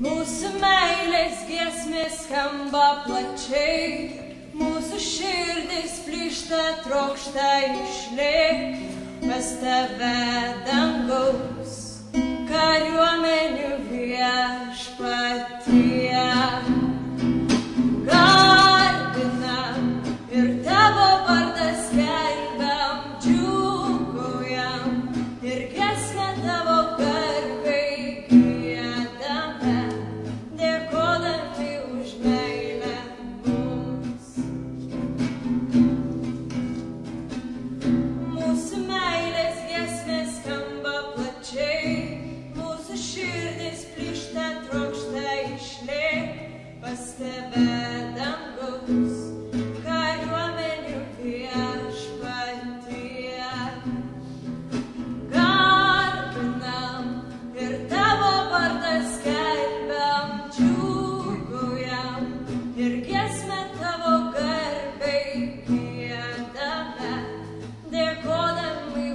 Mūsų meilės giesmės skamba plačiai, mūsų širdis plyšta, trokšta išlikt pas tave dangaus kariuomenių viešpatie. Garbinam ir tavo vardą skelbiam, džiūgaujam ir giesmę tavo garbei giedame, dėkodami už meilę mums. Mūsų meilės giesmės skamba plačiai, mūsų širdis plyšta, trokšta išlikt pas tave dangaus kariuomenių viešpatie. Garbinam ir tavo vardą skelbiam, džiūgaujam ir giesmę tavo garbei giedame, dėkodami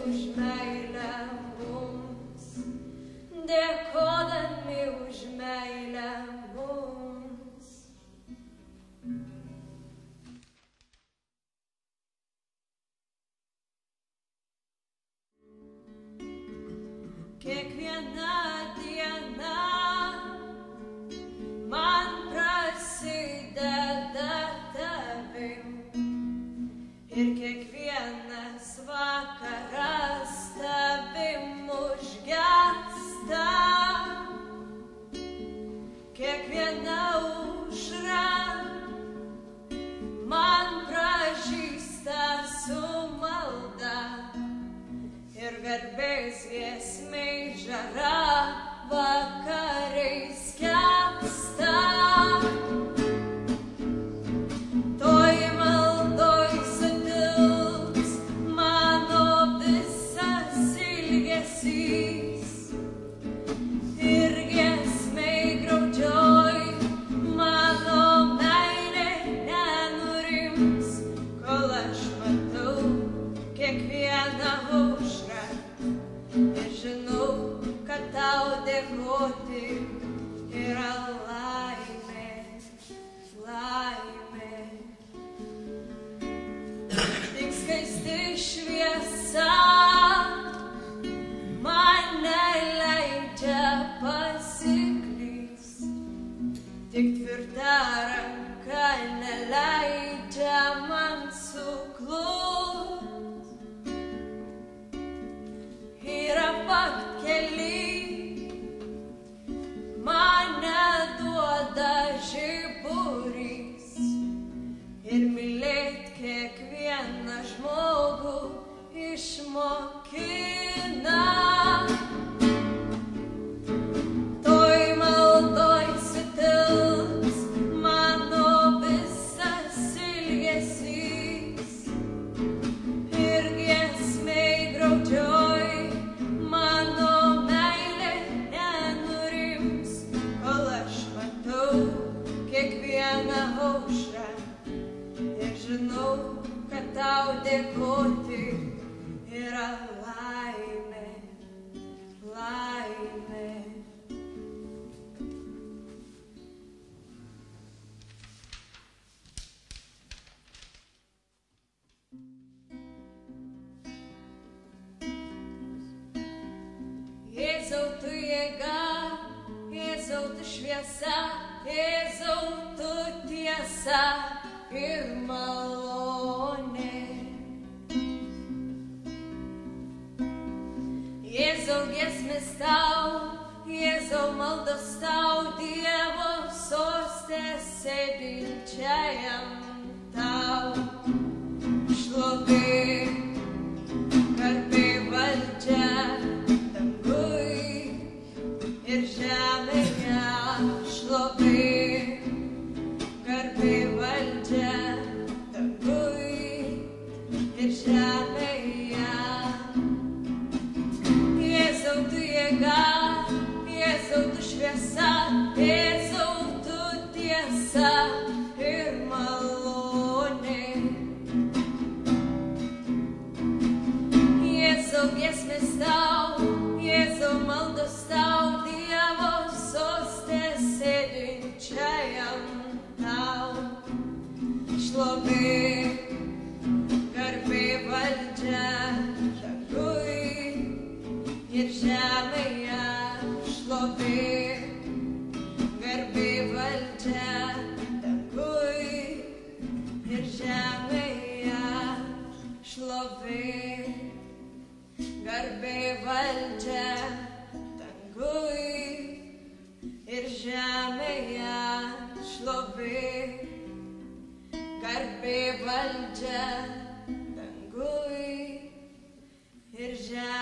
už meilę mums. Dėkodami už meilę mums. Kiekviena diena man prasideda tavim ir kiekvienas vakaras tavim užgęsta. Kiekviena aušra man pražysta su malda ir garbės giesmei žara vakarais skęsta. Toj maldoj sutilps mano visas ilgesys ir giesmei graudžioj mano meilė nenurims, kol aš matau kiekvieną aušrą ir žinau, kad tau dėkoti yra laimė, laimė. Tik skaisti šviesa man neleidžia pasiklyst, tik tvirta ranka neleidžia man suklut. Yra pakeliai, mane duoda žiburys ir mylėt kiekvieną žmogų išmokina. Toj maldoj sutilps mano visas ilgesys ir giesmei graudžioj mano meilė nenurims, kol aš matau kiekvieną aušrą ir žinau, kad tau dėkoti yra laimė, laimė. Jėzau, tu jėga, Jėzau, tu šviesa, Jėzau, tu tiesa ir malonė. Jėzau, giesmės tau, Jėzau, maldos tau, Dievo soste sėdinčiajam šlovė, garbė valdžia, dangui ir žemėje šlovė, garbė valdžia, dangui ir žemėje šlovė, garbė valdžia, dangui ir žemėje šlovė, garbė valdžia, dangui ir žemėje.